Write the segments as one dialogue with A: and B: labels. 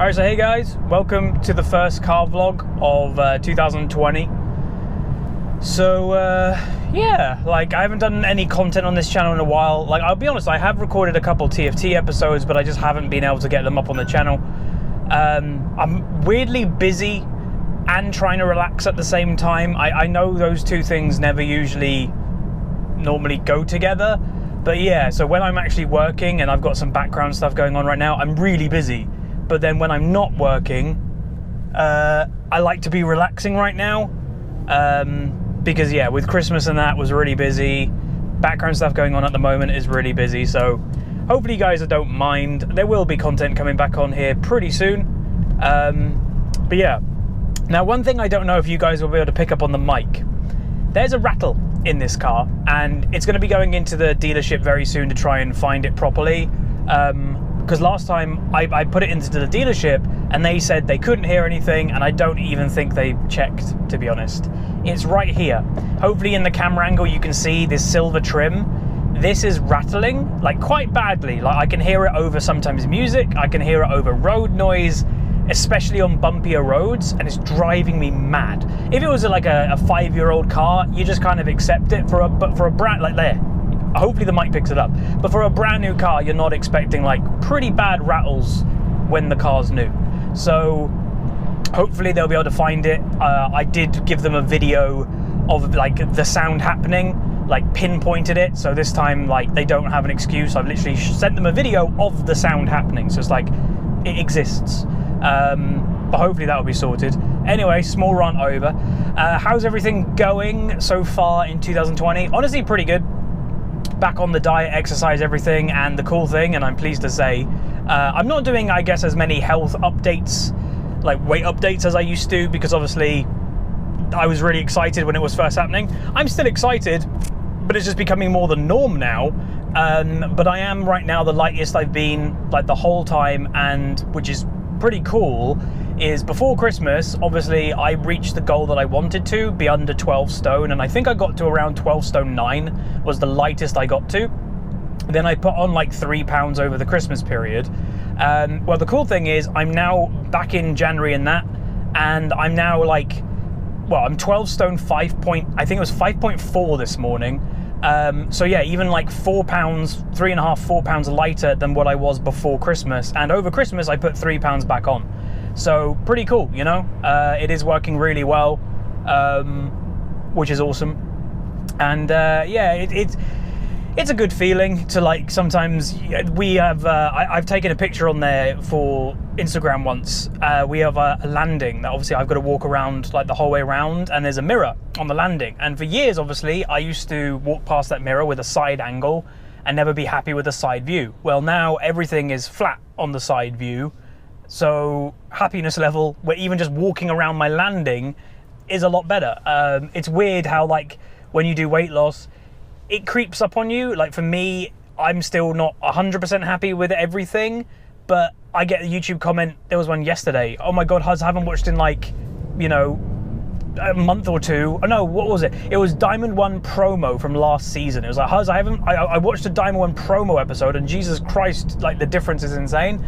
A: Alright, so hey guys, welcome to the first car vlog of 2020. So yeah, like I haven't done any content on this channel in a while. Like, I'll be honest, I have recorded a couple TFT episodes, but I just haven't been able to get them up on the channel. I'm weirdly busy and trying to relax at the same time. I know those two things never normally go together, but yeah, so when I'm actually working and I've got some background stuff going on right now, I'm really busy. But then when I'm not working, I like to be relaxing right now, because yeah, with Christmas and that was really busy. Background stuff going on at the moment is really busy, so hopefully you guys don't mind. There will be content coming back on here pretty soon. But yeah, now one thing I don't know if you guys will be able to pick up on the mic. There's a rattle in this car, and it's going to be going into the dealership very soon to try and find it properly. Because last time I put it into the dealership and they said they couldn't hear anything, and I don't even think they checked, to be honest. It's right here. Hopefully in the camera angle you can see this silver trim. This is rattling, like, quite badly. Like, I can hear it over sometimes music, I can hear it over road noise, especially on bumpier roads, and it's driving me mad. If it was like a 5-year-old car, you just kind of accept it. But for a brand like there, hopefully the mic picks it up. But for a brand new car, you're not expecting like pretty bad rattles when the car's new. So hopefully they'll be able to find it. I did give them a video of like the sound happening, like pinpointed it. So this time, like, they don't have an excuse. I've literally sent them a video of the sound happening. So it's like, it exists. But hopefully that will be sorted. Anyway, small rant over. How's everything going so far in 2020? Honestly, pretty good. Back on the diet, exercise, everything, and the cool thing, and I'm pleased to say, I'm not doing, I guess, as many health updates, like weight updates, as I used to, because obviously I was really excited when it was first happening. I'm still excited, but it's just becoming more the norm now. But I am right now the lightest I've been like the whole time, and which is pretty cool. Is before Christmas, obviously I reached the goal that I wanted to be under 12 stone, and I think I got to around 12 stone 9 was the lightest I got to. Then I put on like 3 pounds over the Christmas period. Well, the cool thing is I'm now back in January and that, and I'm now like, well, I'm 12 stone 5 point, I think it was 5.4 this morning. So yeah, even like 4 pounds, 3.5, 4 pounds lighter than what I was before Christmas. And over Christmas, I put 3 pounds back on. So pretty cool, you know. It is working really well, which is awesome. And yeah, it's a good feeling to, like, sometimes we have, I've taken a picture on there for Instagram once. We have a landing that obviously I've got to walk around like the whole way around, and there's a mirror on the landing. And for years, obviously, I used to walk past that mirror with a side angle and never be happy with the side view. Well, now everything is flat on the side view. So happiness level, where even just walking around my landing is a lot better. It's weird how, like, when you do weight loss, it creeps up on you. Like, for me, I'm still not 100% happy with everything, but I get a YouTube comment. There was one yesterday. Oh my God, Huz, I haven't watched in like, you know, a month or two. Oh no, what was it? It was Diamond 1 promo from last season. It was like, Huz, I watched a Diamond 1 promo episode, and Jesus Christ, like, the difference is insane.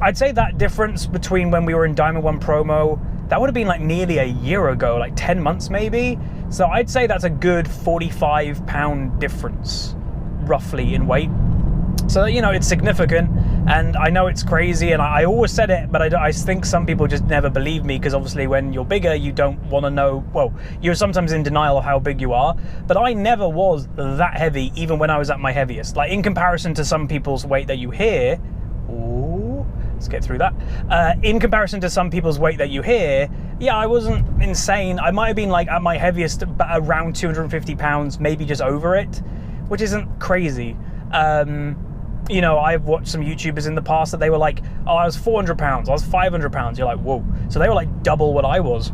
A: I'd say that difference between when we were in Diamond 1 promo, that would have been like nearly a year ago, like 10 months maybe. So I'd say that's a good 45 pound difference, roughly, in weight. So, you know, it's significant, and I know it's crazy, and I always said it, but I think some people just never believe me, because obviously when you're bigger, you don't want to know, well, you're sometimes in denial of how big you are, but I never was that heavy, even when I was at my heaviest. Like, in comparison to some people's weight that you hear, let's get through that. In comparison to some people's weight that you hear, yeah, I wasn't insane. I might have been like at my heaviest around 250 pounds, maybe just over it, which isn't crazy. You know, I've watched some YouTubers in the past that they were like, oh, I was 400 pounds, I was 500 pounds. You're like, whoa. So they were like double what I was.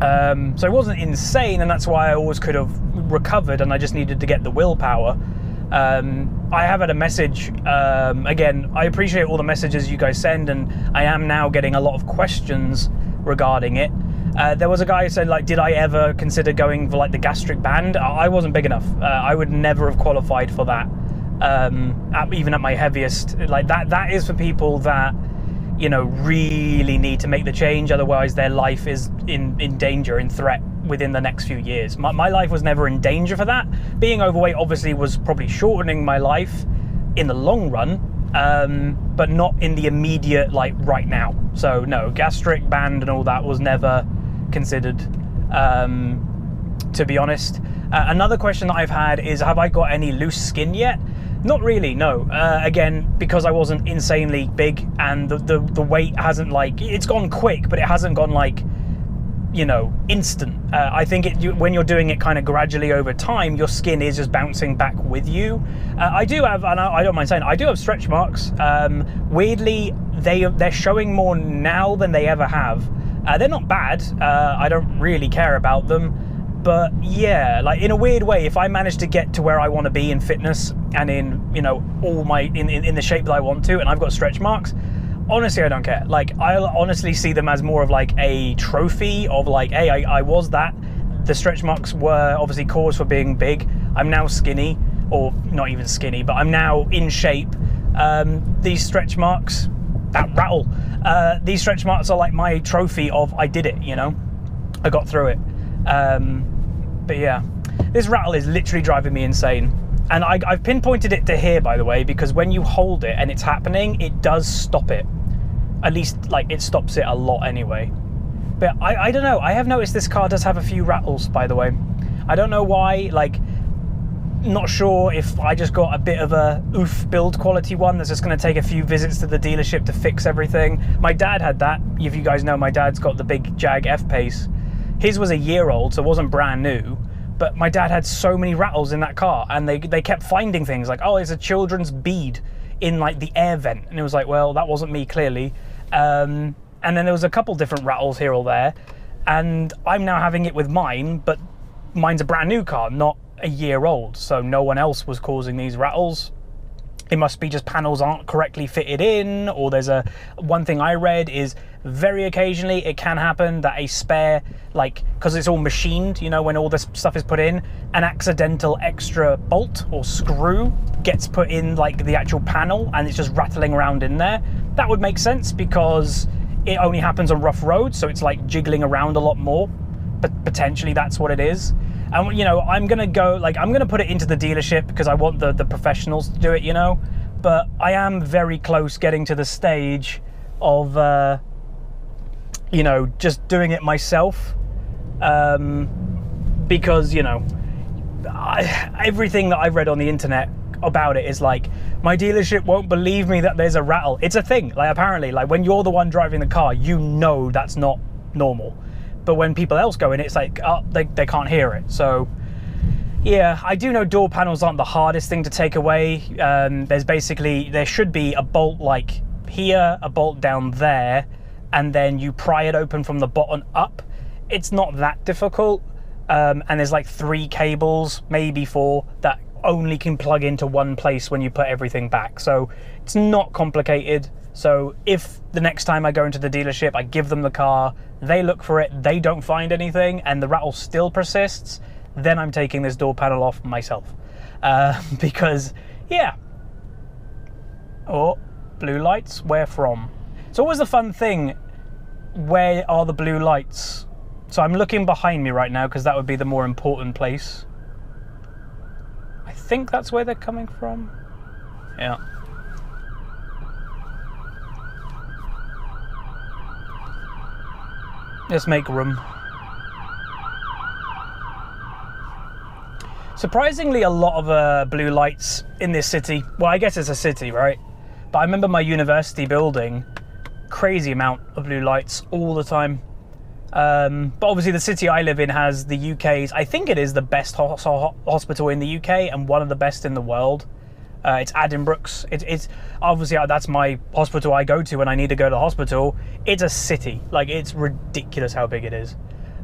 A: So it wasn't insane, and that's why I always could have recovered, and I just needed to get the willpower. I have had a message, again, I appreciate all the messages you guys send, and I am now getting a lot of questions regarding it. There was a guy who said, like, did I ever consider going for like the gastric band? I wasn't big enough. I would never have qualified for that, even at my heaviest. Like, that is for people that you know, really need to make the change. Otherwise their life is in danger, in threat within the next few years. My life was never in danger for that. Being overweight obviously was probably shortening my life in the long run, but not in the immediate, like right now. So no, gastric band and all that was never considered, to be honest. Another question that I've had is, have I got any loose skin yet? Not really, no. Again, because I wasn't insanely big, and the weight hasn't, like, it's gone quick, but it hasn't gone like, you know, instant. I think when you're doing it kind of gradually over time, your skin is just bouncing back with you. I do have, and I don't mind saying, I do have stretch marks. Weirdly, they're showing more now than they ever have. They're not bad. I don't really care about them. But yeah, like in a weird way, if I manage to get to where I want to be in fitness and in, you know, all my in the shape that I want to, and I've got stretch marks, honestly, I don't care. Like, I'll honestly see them as more of like a trophy of like, hey, I was that. The stretch marks were obviously cause for being big. I'm now skinny, or not even skinny, but I'm now in shape. These stretch marks, that rattle, these stretch marks are like my trophy of I did it, you know, I got through it. But yeah, this rattle is literally driving me insane. And I've pinpointed it to here, by the way, because when you hold it and it's happening, it does stop it. At least, like, it stops it a lot anyway. But I don't know, I have noticed this car does have a few rattles, by the way. I don't know why, like, not sure if I just got a bit of a oof build quality one that's just going to take a few visits to the dealership to fix everything. My dad had that. If you guys know, my dad's got the big Jag F-Pace. His was a year old, so it wasn't brand new, but my dad had so many rattles in that car, and they kept finding things like, oh, it's a children's bead in like the air vent, and it was like, well, that wasn't me, clearly. And then there was a couple different rattles here or there, and I'm now having it with mine, but mine's a brand new car, not a year old, so no one else was causing these rattles. It must be just panels aren't correctly fitted in, or there's one thing I read is very occasionally it can happen that a spare, like, because it's all machined, you know, when all this stuff is put in, an accidental extra bolt or screw gets put in like the actual panel and it's just rattling around in there. That would make sense because it only happens on rough roads, so it's like jiggling around a lot more, but potentially that's what it is. And, you know, I'm going to put it into the dealership because I want the professionals to do it, you know. But I am very close getting to the stage of, you know, just doing it myself. Because, you know, everything that I've read on the internet about it is like, my dealership won't believe me that there's a rattle. It's a thing. Like, apparently, like, when you're the one driving the car, you know that's not normal. But when people else go in, it's like, oh, they can't hear it. So yeah, I do know door panels aren't the hardest thing to take away. There should be a bolt like here, a bolt down there, and then you pry it open from the bottom up. It's not that difficult. And there's like 3 cables, maybe 4, that only can plug into one place when you put everything back. So it's not complicated. So if the next time I go into the dealership, I give them the car, they look for it, they don't find anything, and the rattle still persists, then I'm taking this door panel off myself. Because, yeah. Oh, blue lights, where from? It's always a fun thing, where are the blue lights? So I'm looking behind me right now, because that would be the more important place. I think that's where they're coming from. Yeah. Let's make room. Surprisingly, a lot of blue lights in this city. Well, I guess it's a city, right? But I remember my university building, crazy amount of blue lights all the time. But obviously the city I live in has the UK's, I think it is the best hospital in the UK and one of the best in the world. It's Addenbrooke's. It's obviously, that's my hospital I go to when I need to go to the hospital. It's a city. Like, it's ridiculous how big it is.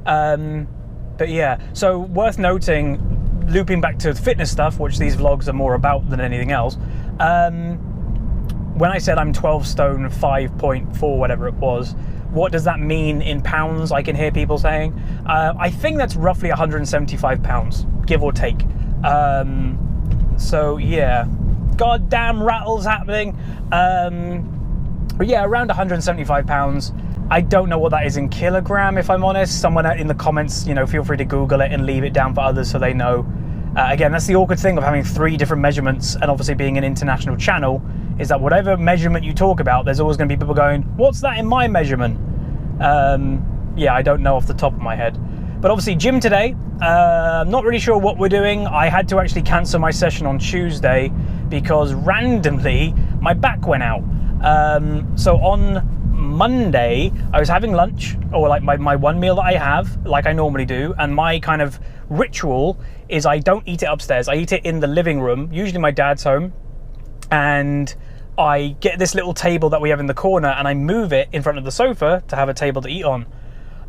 A: But yeah, so worth noting, looping back to fitness stuff, which these vlogs are more about than anything else. When I said I'm 12 stone 5.4, whatever it was, what does that mean in pounds? I can hear people saying. I think that's roughly 175 pounds, give or take. So yeah, goddamn rattles happening. But yeah, around 175 pounds. I don't know what that is in kilogram, if I'm honest. Someone in the comments, you know, feel free to Google it and leave it down for others so they know. Again, that's the awkward thing of having 3 different measurements and obviously being an international channel, is that whatever measurement you talk about, there's always going to be people going, what's that in my measurement? Yeah, I don't know off the top of my head. But obviously gym today, I'm not really sure what we're doing. I had to actually cancel my session on Tuesday because randomly my back went out. So on Monday, I was having lunch, or like my one meal that I have, like I normally do, and my kind of ritual is I don't eat it upstairs. I eat it in the living room, usually my dad's home, and I get this little table that we have in the corner and I move it in front of the sofa to have a table to eat on.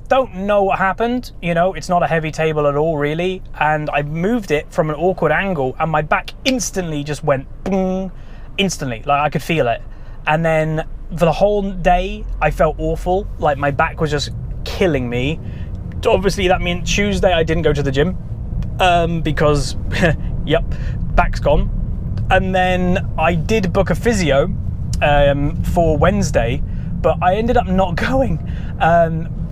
A: Don't know what happened, you know, it's not a heavy table at all really, and I moved it from an awkward angle and my back instantly just went boom, instantly, like I could feel it. And then for the whole day, I felt awful. Like my back was just killing me. Obviously that meant Tuesday I didn't go to the gym because, yep, back's gone. And then I did book a physio for Wednesday, but I ended up not going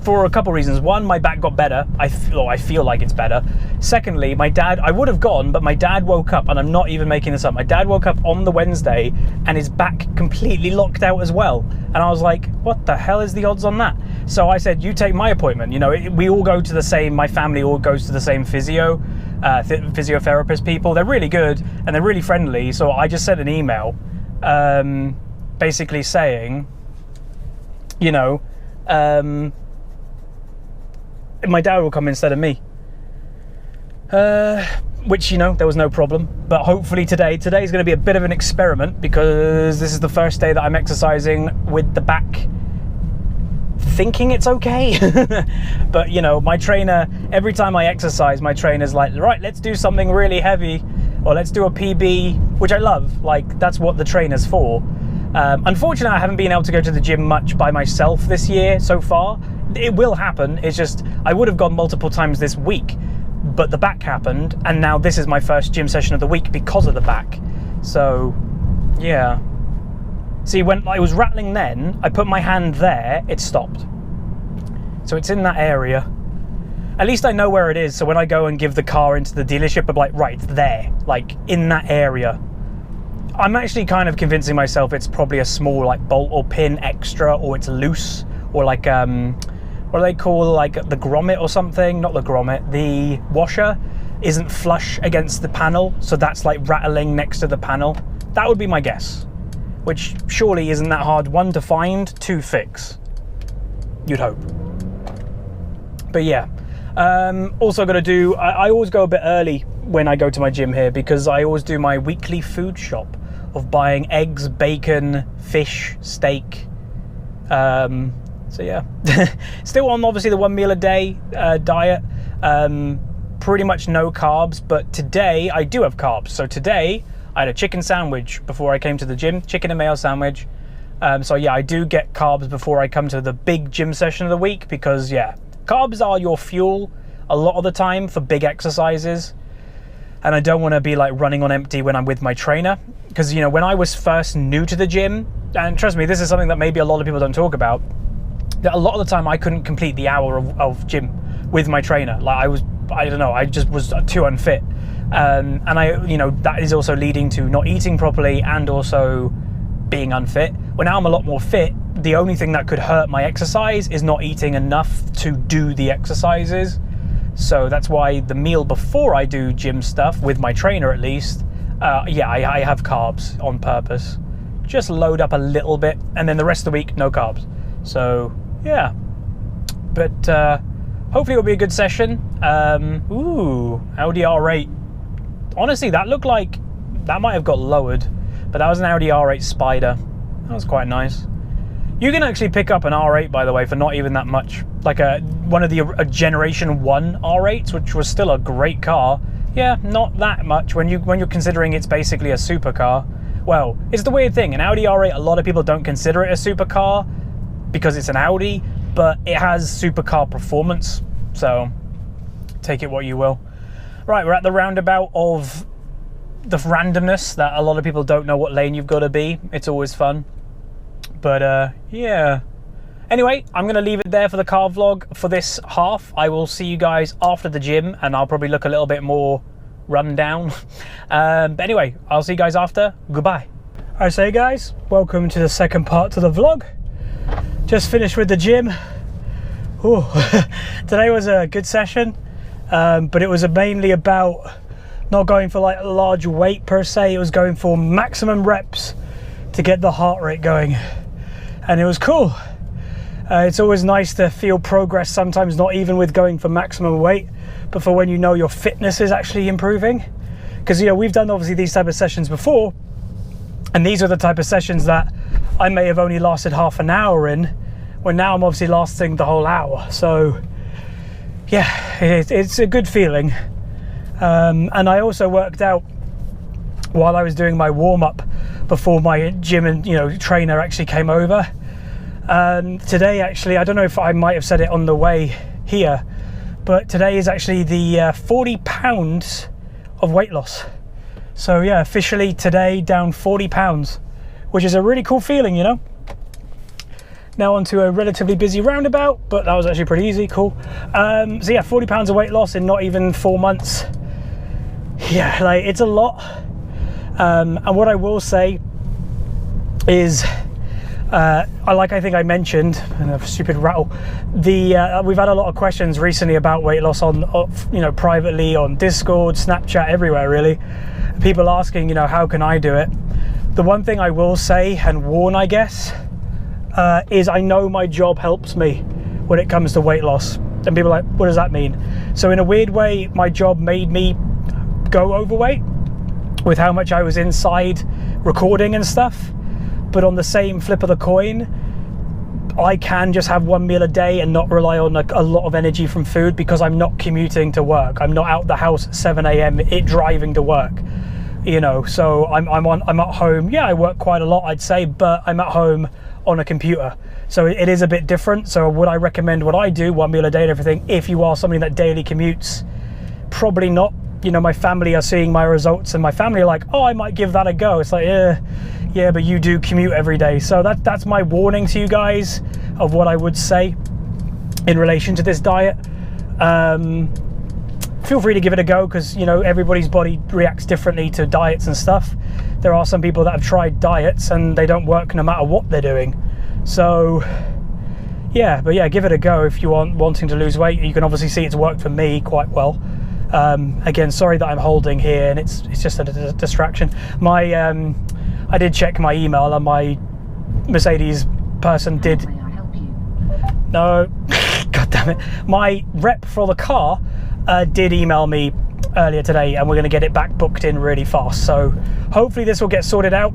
A: for a couple of reasons. One, my back got better. I feel like it's better. Secondly, my dad, I would have gone, but my dad woke up, and I'm not even making this up. My dad woke up on the Wednesday and his back completely locked out as well. And I was like, what the hell is the odds on that? So I said, you take my appointment. You know, we all go to the same, my family all goes to the same physiotherapist people. They're really good and they're really friendly. So I just sent an email basically saying, you know, my dad will come instead of me, which, you know, there was no problem. But hopefully today's going to be a bit of an experiment, because this is the first day that I'm exercising with the back thinking it's okay. But you know, my trainer, every time I exercise, my trainer's like, right, let's do something really heavy, or let's do a PB, which I love. Like, that's what the trainer's for. Unfortunately, I haven't been able to go to the gym much by myself this year so far. It will happen. It's just, I would have gone multiple times this week, but the back happened, and now this is my first gym session of the week because of the back. So, yeah. See, when I was rattling then, I put my hand there, it stopped. So it's in that area. At least I know where it is, so when I go and give the car into the dealership, I'm like, right, it's there, like in that area. I'm actually kind of convincing myself it's probably a small like bolt or pin extra, or it's loose, or like what do they call, like the grommet or something? Not the grommet, the washer isn't flush against the panel, so that's like rattling next to the panel. That would be my guess, which surely isn't that hard, 1 to find, 2 fix, you'd hope. But yeah, also got to do, I always go a bit early when I go to my gym here, because I always do my weekly food shop of buying eggs, bacon, fish, steak. So yeah, still on obviously the 1 meal a day diet, pretty much no carbs, but today I do have carbs. So today I had a chicken sandwich before I came to the gym, chicken and mayo sandwich. So yeah, I do get carbs before I come to the big gym session of the week, because yeah, carbs are your fuel a lot of the time for big exercises. And I don't want to be like running on empty when I'm with my trainer, because, you know, when I was first new to the gym, and trust me, this is something that maybe a lot of people don't talk about, that a lot of the time I couldn't complete the hour of gym with my trainer. Like I don't know, I just was too unfit. And you know, that is also leading to not eating properly and also being unfit. Well, now I'm a lot more fit. The only thing that could hurt my exercise is not eating enough to do the exercises. So that's why the meal before I do gym stuff, with my trainer at least, yeah, I have carbs on purpose. Just load up a little bit, and then the rest of the week, no carbs. So yeah, but hopefully it'll be a good session. Ooh, Audi R8. Honestly, that looked like that might have got lowered, but that was an Audi R8 Spider. That was quite nice. You can actually pick up an R8, by the way, for not even that much. Like one of a Generation 1 R8s, which was still a great car. Yeah, not that much when you're considering it's basically a supercar. Well, it's the weird thing. An Audi R8, a lot of people don't consider it a supercar because it's an Audi, but it has supercar performance. So take it what you will. Right, we're at the roundabout of the randomness that a lot of people don't know what lane you've got to be. It's always fun. But yeah. Anyway, I'm going to leave it there for the car vlog for this half. I will see you guys after the gym, and I'll probably look a little bit more run down. But anyway, I'll see you guys after. Goodbye. I say, guys, welcome to the second part to the vlog. Just finished with the gym. Ooh. Today was a good session, but it was mainly about not going for like a large weight per se. It was going for maximum reps to get the heart rate going, and it was cool. It's always nice to feel progress, sometimes not even with going for maximum weight, but for when you know your fitness is actually improving. Because, you know, we've done obviously these type of sessions before, and these are the type of sessions that I may have only lasted half an hour in, when now I'm obviously lasting the whole hour. So yeah, it's a good feeling. And I also worked out while I was doing my warm-up before my gym and, you know, trainer actually came over. Today, actually, I don't know if I might have said it on the way here, but today is actually the 40 pounds of weight loss. So yeah, officially today down 40 pounds, which is a really cool feeling, you know. Now onto a relatively busy roundabout, but that was actually pretty easy, cool. So yeah, 40 pounds of weight loss in not even 4 months. Yeah, like, it's a lot. And what I will say is, I think I mentioned, and a stupid rattle, we've had a lot of questions recently about weight loss on, you know, privately on Discord, Snapchat, everywhere really. People asking, you know, how can I do it? The one thing I will say and warn, I guess, is I know my job helps me when it comes to weight loss. And people are like, what does that mean? So in a weird way, my job made me go overweight with how much I was inside recording and stuff. But on the same flip of the coin, I can just have one meal a day and not rely on a lot of energy from food, because I'm not commuting to work. I'm not out the house at 7 a.m. driving to work, you know. So I'm at home. Yeah, I work quite a lot, I'd say, but I'm at home on a computer. So it is a bit different. So would I recommend what I do, one meal a day and everything, if you are somebody that daily commutes? Probably not. You know, my family are seeing my results, and my family are like, oh, I might give that a go. It's like, yeah, but you do commute every day. So that's my warning to you guys of what I would say in relation to this diet. Feel free to give it a go, because, you know, everybody's body reacts differently to diets and stuff. There are some people that have tried diets and they don't work no matter what they're doing. So yeah, but yeah, give it a go if you wanting to lose weight. You can obviously see it's worked for me quite well. Again, sorry that I'm holding here and it's just a distraction. I did check my email, and my Mercedes person did.
B: May I help you?
A: No, god damn it. My rep for the car did email me earlier today, and we're going to get it back booked in really fast. So hopefully this will get sorted out,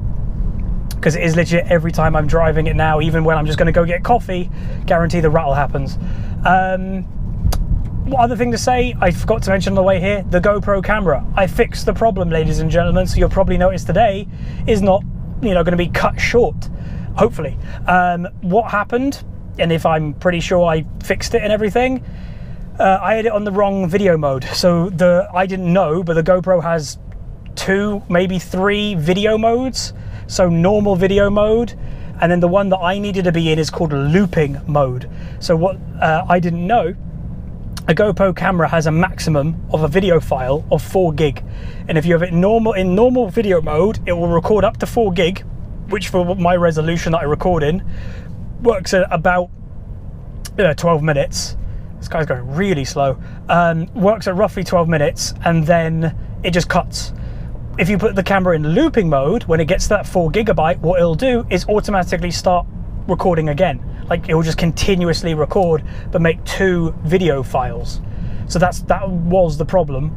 A: because it is legit every time I'm driving it now, even when I'm just going to go get coffee, guarantee the rattle happens. One other thing to say, I forgot to mention on the way here, the GoPro camera. I fixed the problem, ladies and gentlemen, so you'll probably notice today is not, you know, going to be cut short, hopefully. What happened, and if I'm pretty sure I fixed it and everything, I had it on the wrong video mode. So I didn't know, but the GoPro has 2, maybe 3 video modes. So normal video mode, and then the one that I needed to be in is called looping mode. So what I didn't know, a GoPro camera has a maximum of a video file of 4 gig. And if you have it in normal video mode, it will record up to 4 gig, which for my resolution that I record in, works at about 12 minutes. This guy's going really slow. Works at roughly 12 minutes, and then it just cuts. If you put the camera in looping mode, when it gets to that 4 gigabyte, what it'll do is automatically start recording again. Like, it will just continuously record, but make 2 video files. So that was the problem.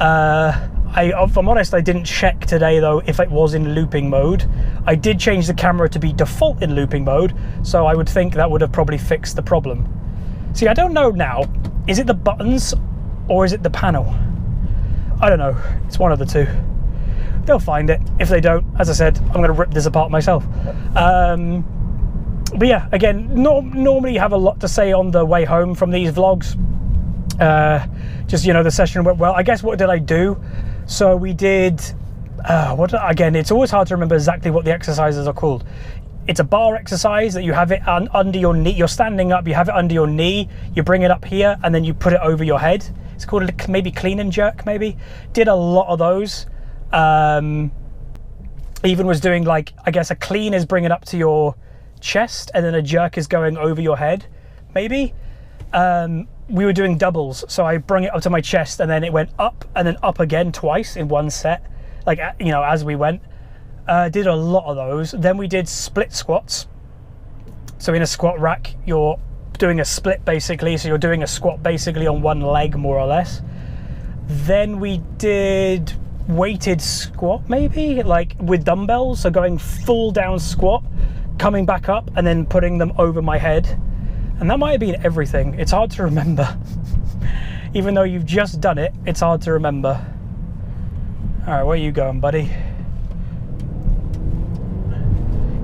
A: If I'm honest, I didn't check today though if it was in looping mode. I did change the camera to be default in looping mode, so I would think that would have probably fixed the problem. See, I don't know now, is it the buttons or is it the panel? I don't know, it's one of the two. They'll find it. If they don't, as I said, I'm going to rip this apart myself. But yeah, again, normally you have a lot to say on the way home from these vlogs. Just, you know, the session went well. I guess, what did I do? So we did, again, it's always hard to remember exactly what the exercises are called. it's a bar exercise that you have it under your knee. You're standing up, you have it under your knee, you bring it up here, and then you put it over your head. It's called maybe clean and jerk, maybe. Did a lot of those. Even was doing like, I guess a clean is bringing it up to your chest, and then a jerk is going over your head, maybe. We were doing doubles, so I brought it up to my chest, and then it went up, and then up again twice in one set, like, you know, as we went. Did a lot of those. Then we did split squats. So in a squat rack, you're doing a split basically. So you're doing a squat basically on one leg, more or less. Then we did weighted squat, maybe, like with dumbbells. So going full down squat, coming back up, and then putting them over my head. And that might have been everything. It's hard to remember. Even though you've just done it, it's hard to remember. All right, where are you going, buddy?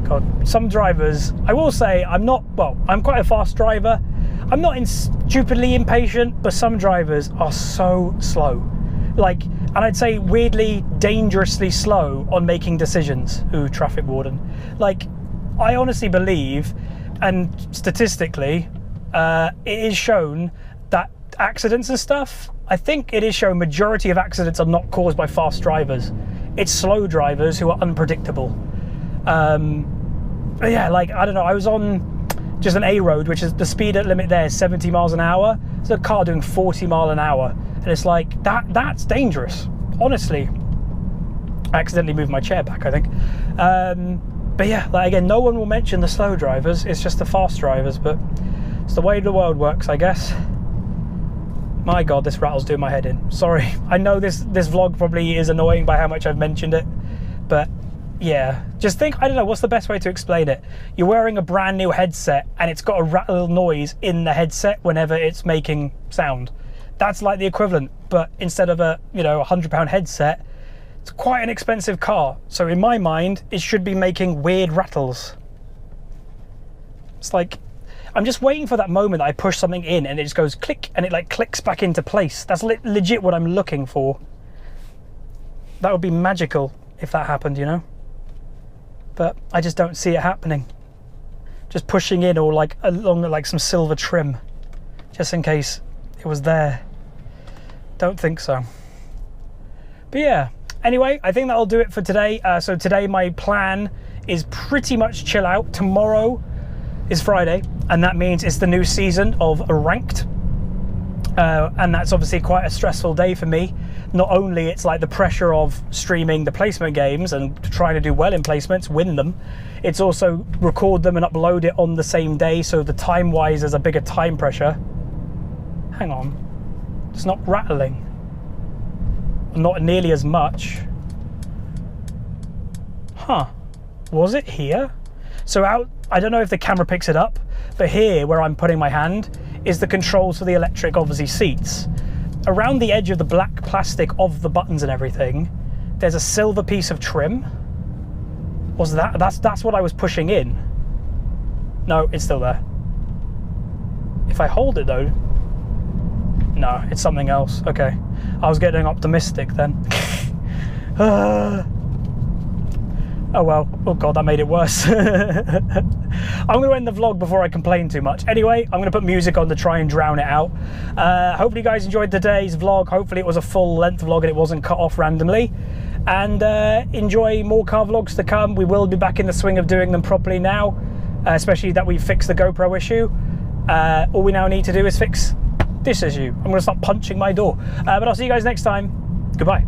A: God, some drivers, I will say, I'm quite a fast driver. I'm not stupidly impatient, but some drivers are so slow. Like, and I'd say weirdly, dangerously slow on making decisions. Ooh, traffic warden. Like, I honestly believe, and statistically, it is shown that accidents and stuff, I think it is shown majority of accidents are not caused by fast drivers. It's slow drivers who are unpredictable. But yeah, like, I don't know, I was on just an A road, which is the speed limit there is 70 miles an hour. There's a car doing 40 mile an hour. And it's like, that's dangerous, honestly. I accidentally moved my chair back, I think. But yeah, like, again, no one will mention the slow drivers. It's just the fast drivers, but it's the way the world works, I guess. My God, this rattle's doing my head in. Sorry. I know this vlog probably is annoying by how much I've mentioned it, but yeah, just think, I don't know, what's the best way to explain it? You're wearing a brand new headset and it's got a rattle noise in the headset whenever it's making sound. That's like the equivalent, but instead of a, you know, £100 headset, it's quite an expensive car. So in my mind, it should be making weird rattles. It's like, I'm just waiting for that moment that I push something in and it just goes click and it like clicks back into place. That's legit what I'm looking for. That would be magical if that happened, you know? But I just don't see it happening. Just pushing in, or like along like some silver trim, just in case it was there. Don't think so. But yeah, anyway, I think that'll do it for today. So today my plan is pretty much chill out. Tomorrow is Friday, and that means it's the new season of Ranked. And that's obviously quite a stressful day for me. Not only it's like the pressure of streaming the placement games and trying to do well in placements, win them, it's also record them and upload it on the same day, so the time wise there's a bigger time pressure. Hang on, it's not rattling, not nearly as much. Huh, was it here? So out, I don't know if the camera picks it up, but here where I'm putting my hand is the controls for the electric, obviously, seats. Around the edge of the black plastic of the buttons and everything, there's a silver piece of trim. Was that's what I was pushing in? No, it's still there. If I hold it though, no, it's something else. Okay, I was getting optimistic then. Oh well, oh God, that made it worse. I'm going to end the vlog before I complain too much. Anyway, I'm going to put music on to try and drown it out. Hopefully you guys enjoyed today's vlog. Hopefully it was a full length vlog and it wasn't cut off randomly. And enjoy more car vlogs to come. We will be back in the swing of doing them properly now, especially that we fixed the GoPro issue. All we now need to do is fix this issue. I'm going to start punching my door. But I'll see you guys next time. Goodbye.